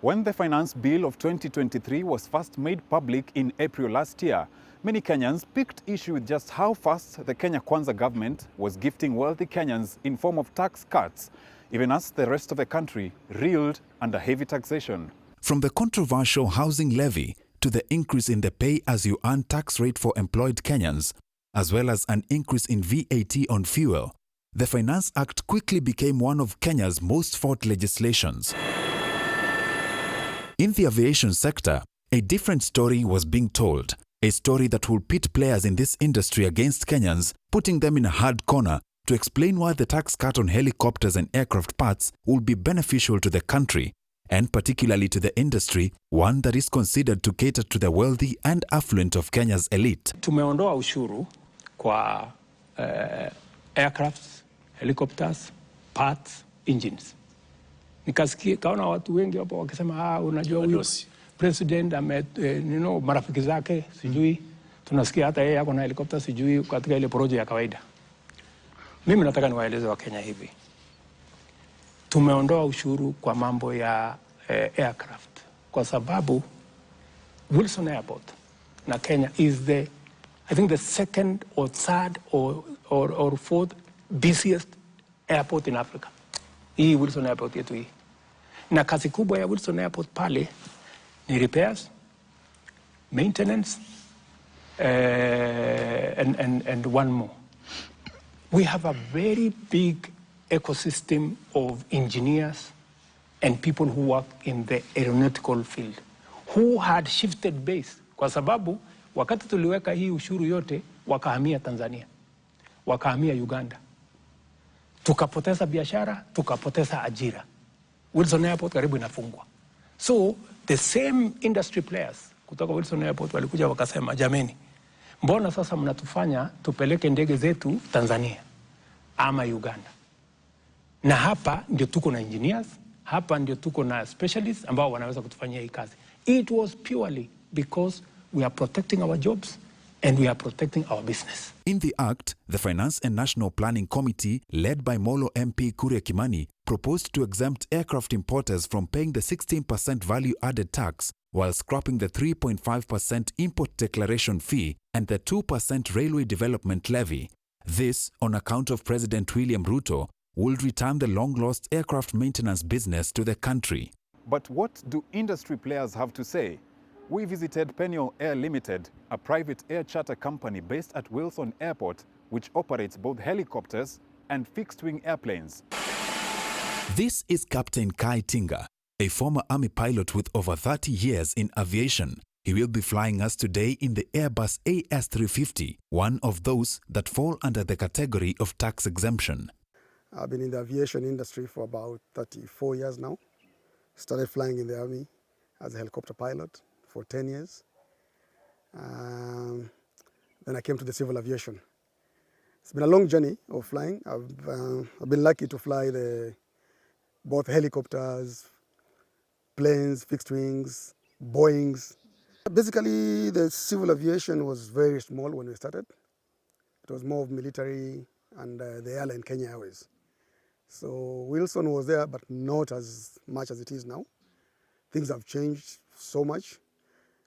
When the Finance Bill of 2023 was first made public in April last year, many Kenyans picked issue with just how fast the Kenya Kwanza government was gifting wealthy Kenyans in form of tax cuts, even as the rest of the country reeled under heavy taxation. From the controversial housing levy to the increase in the pay-as-you-earn tax rate for employed Kenyans, as well as an increase in VAT on fuel, the Finance Act quickly became one of Kenya's most fought legislations. In the aviation sector, a different story was being told, a story that will pit players in this industry against Kenyans, putting them in a hard corner to explain why the tax cut on helicopters and aircraft parts will be beneficial to the country, and particularly to the industry, one that is considered to cater to the wealthy and affluent of Kenya's elite. Tumeondoa ushuru kwa aircrafts, helicopters, parts, engines. Nikasikia kaona watu wengi hapo wakisema unajua huyu president marafiki zake sijui tunasikia hata yeye yako na helicopter sijui katika ile project ya kawaida. Mimi nataka niwaeleze wa Kenya hivi. Tumeondoa ushuru kwa mambo ya aircraft kwa sababu Wilson Airport na Kenya is I think the second or third or fourth busiest airport in Africa. Hii Wilson Airport yetu hii. Na kazi kubwa ya Wilson Airport pale ni repairs, maintenance, and one more. We have a very big ecosystem of engineers and people who work in the aeronautical field who had shifted base kwa sababu wakati tuliweka hii ushuru yote wakahamia Tanzania, wakahamia Uganda. Tukapoteza biashara, tukapoteza ajira. Wilson Airport karibu inafungwa. So the same industry players kutoka Wilson Airport walikuja wakasema, jameni, mbona sasa mnatufanya tupeleke ndege zetu Tanzania ama Uganda? Na hapa ndio tuko na engineers, hapa ndio tuko na specialists ambao wanaweza kutufanyia hii kazi. It was purely because we are protecting our jobs and we are protecting our business. In the Act, the Finance and National Planning Committee, led by Molo MP Kuria Kimani, proposed to exempt aircraft importers from paying the 16% value-added tax while scrapping the 3.5% import declaration fee and the 2% railway development levy. This, on account of President William Ruto, would return the long-lost aircraft maintenance business to the country. But what do industry players have to say? We visited Peniel Air Limited, a private air charter company based at Wilson Airport, which operates both helicopters and fixed-wing airplanes. This is Captain Kai Tinga, a former army pilot with over 30 years in aviation. He will be flying us today in the Airbus AS350, one of those that fall under the category of tax exemption. I've been in the aviation industry for about 34 years now. Started flying in the army as a helicopter pilot for 10 years. Then I came to the civil aviation. It's been a long journey of flying. I've been lucky to fly both helicopters, planes, fixed wings, Boeings. Basically, the civil aviation was very small when we started. It was more of military and the airline Kenya Airways. So Wilson was there, but not as much as it is now. Things have changed so much.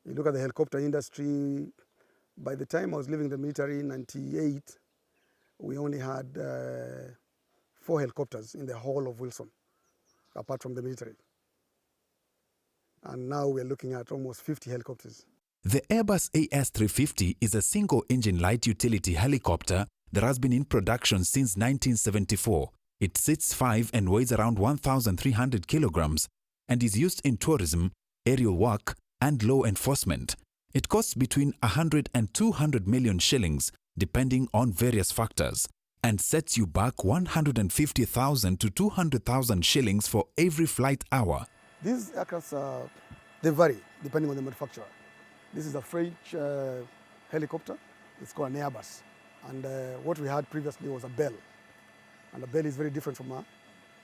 You look at the helicopter industry, by the time I was leaving the military in 98, we only had 4 helicopters in the whole of Wilson, apart from the military. And now we're looking at almost 50 helicopters. The Airbus AS350 is a single-engine light utility helicopter that has been in production since 1974. It sits 5 and weighs around 1,300 kilograms and is used in tourism, aerial work, and law enforcement. It costs between 100 and 200 million shillings, depending on various factors, and sets you back 150,000 to 200,000 shillings for every flight hour. These aircrafts, they vary depending on the manufacturer. This is a French helicopter. It's called an Airbus. And what we had previously was a Bell. And a Bell is very different from her.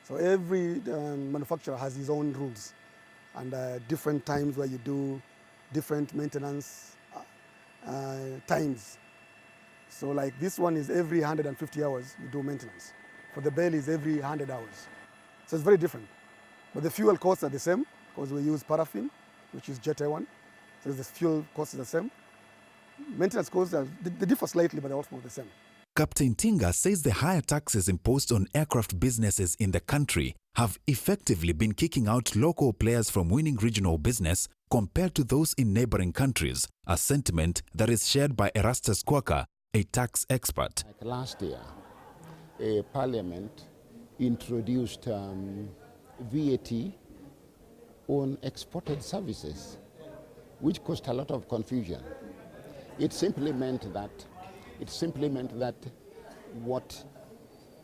So every manufacturer has his own rules and different times where you do different maintenance times. So like this one is every 150 hours you do maintenance. For the Bell is every 100 hours. So it's very different. But the fuel costs are the same because we use paraffin, which is Jet A1. So the fuel cost is the same. Maintenance costs, they differ slightly, but they're almost the same. Captain Tinga says the higher taxes imposed on aircraft businesses in the country have effectively been kicking out local players from winning regional business compared to those in neighboring countries, a sentiment that is shared by Erastus Quaker, a tax expert. Like last year, Parliament introduced VAT on exported services, which caused a lot of confusion. It simply meant that what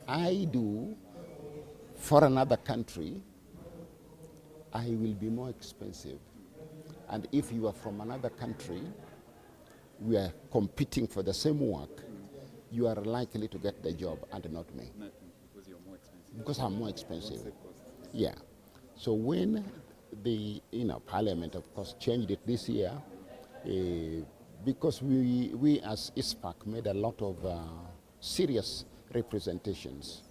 I do for another country, I will be more expensive. And if you are from another country, we are competing for the same work, you are likely to get the job and not me. Because you're more expensive. Because I'm more expensive. Yeah. So when the Parliament, of course, changed it this year, because we as ISPAC made a lot of serious presentations,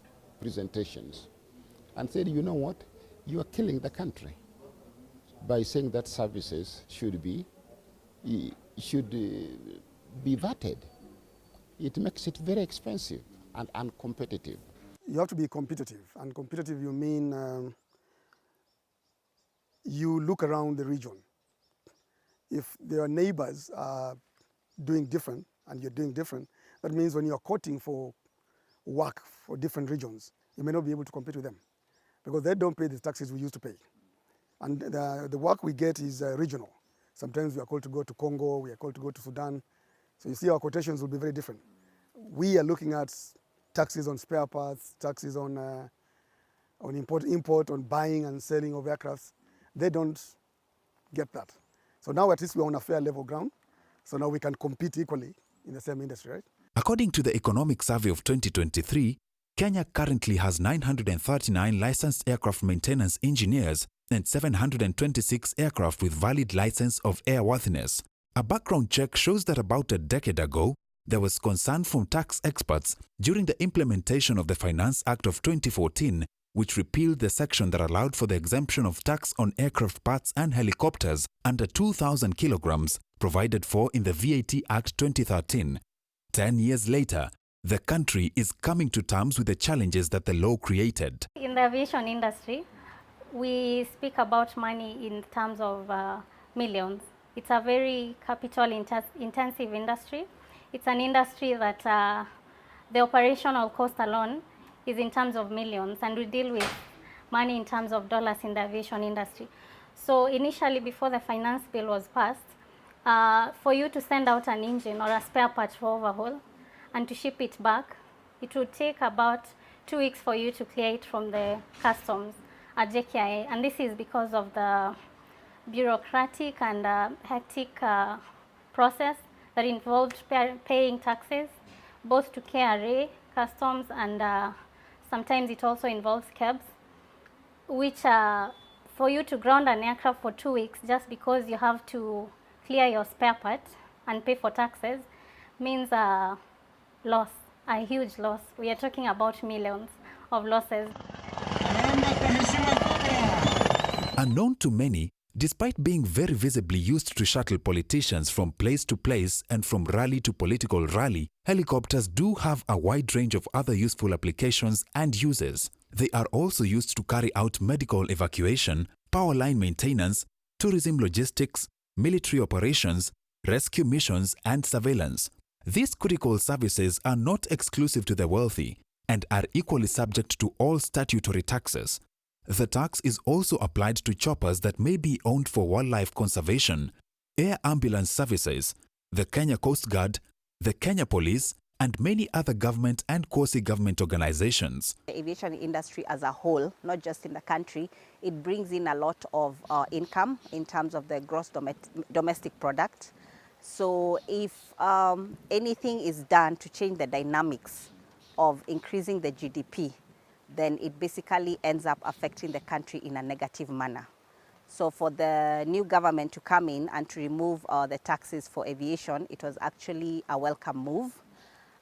and said, you know what, you are killing the country by saying that services should be vetted. It makes it very expensive and uncompetitive. You have to be competitive, and competitive you mean you look around the region. If their neighbors are doing different and you're doing different, that means when you're quoting for work for different regions, you may not be able to compete with them because they don't pay the taxes we used to pay. And the work we get is regional. Sometimes we are called to go to Congo, we are called to go to Sudan. So you see our quotations will be very different. We are looking at taxes on spare parts, taxes on import, on buying and selling of aircrafts. They don't get that. So now at least we're on a fair level ground. So now we can compete equally in the same industry, right? According to the Economic Survey of 2023, Kenya currently has 939 licensed aircraft maintenance engineers and 726 aircraft with valid license of airworthiness. A background check shows that about a decade ago, there was concern from tax experts during the implementation of the Finance Act of 2014, which repealed the section that allowed for the exemption of tax on aircraft parts and helicopters under 2,000 kilograms, provided for in the VAT Act 2013. 10 years later, the country is coming to terms with the challenges that the law created. In the aviation industry, we speak about money in terms of millions. It's a very capital-intensive industry. It's an industry that the operational cost alone is in terms of millions, and we deal with money in terms of dollars in the aviation industry. So initially, before the finance bill was passed, for you to send out an engine or a spare part for overhaul and to ship it back, it would take about 2 weeks for you to clear it from the customs at JKIA, and this is because of the bureaucratic and hectic process that involved paying taxes, both to KRA, customs, and sometimes it also involves cabs, which for you to ground an aircraft for 2 weeks just because you have to clear your spare part and pay for taxes means a loss, a huge loss. We are talking about millions of losses. Unknown to many, despite being very visibly used to shuttle politicians from place to place and from rally to political rally, helicopters do have a wide range of other useful applications and uses. They are also used to carry out medical evacuation, power line maintenance, tourism logistics, military operations, rescue missions, and surveillance. These critical services are not exclusive to the wealthy and are equally subject to all statutory taxes. The tax is also applied to choppers that may be owned for wildlife conservation, air ambulance services, the Kenya Coast Guard, the Kenya Police, and many other government and quasi-government organizations. The aviation industry as a whole, not just in the country, it brings in a lot of income in terms of the gross domestic product. So if anything is done to change the dynamics of increasing the GDP, then it basically ends up affecting the country in a negative manner. So for the new government to come in and to remove the taxes for aviation, it was actually a welcome move.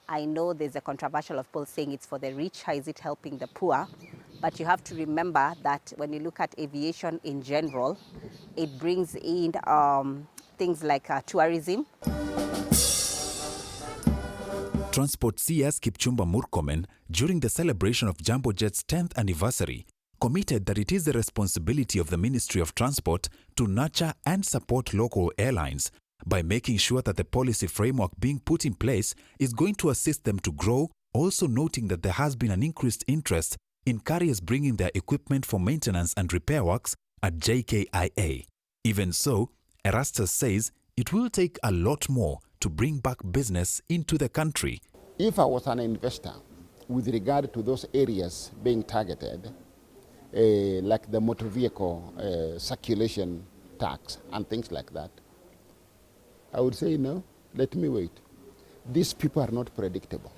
I know there's a controversial of people saying it's for the rich, how is it helping the poor? But you have to remember that when you look at aviation in general, it brings in things like tourism. Transport CS Kipchumba Murkomen, during the celebration of Jambo Jet's 10th anniversary, committed that it is the responsibility of the Ministry of Transport to nurture and support local airlines by making sure that the policy framework being put in place is going to assist them to grow, also noting that there has been an increased interest in carriers bringing their equipment for maintenance and repair works at JKIA. Even so, Erastus says it will take a lot more to bring back business into the country. If I was an investor with regard to those areas being targeted, like the motor vehicle circulation tax and things like that, I would say, no, let me wait. These people are not predictable.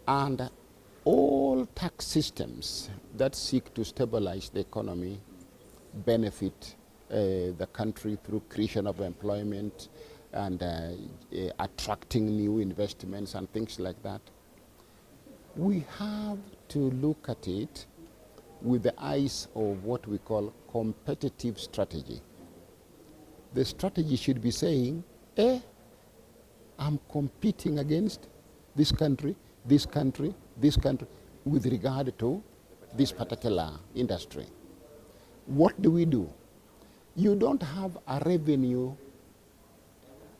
And all tax systems that seek to stabilize the economy, benefit the country through creation of employment and attracting new investments and things like that, we have to look at it with the eyes of what we call competitive strategy. The strategy should be saying, I'm competing against this country, this country, this country, with regard to this particular industry. What do? You don't have a revenue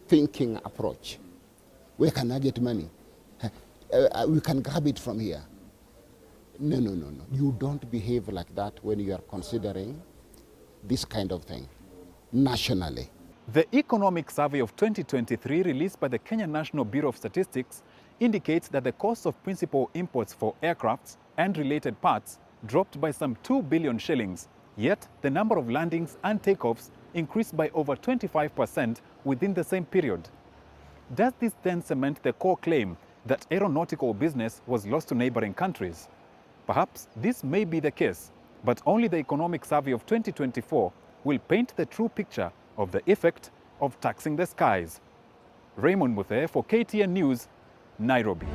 thinking approach. Where can I get money? We can grab it from here. No. You don't behave like that when you are considering this kind of thing nationally. The Economic Survey of 2023 released by the Kenya National Bureau of Statistics indicates that the cost of principal imports for aircrafts and related parts dropped by some 2 billion shillings, yet the number of landings and takeoffs increased by over 25% within the same period. Does this then cement the core claim that aeronautical business was lost to neighboring countries? Perhaps this may be the case, but only the Economic Survey of 2024 will paint the true picture of the effect of taxing the skies. Raymond Muthe for KTN News, Nairobi.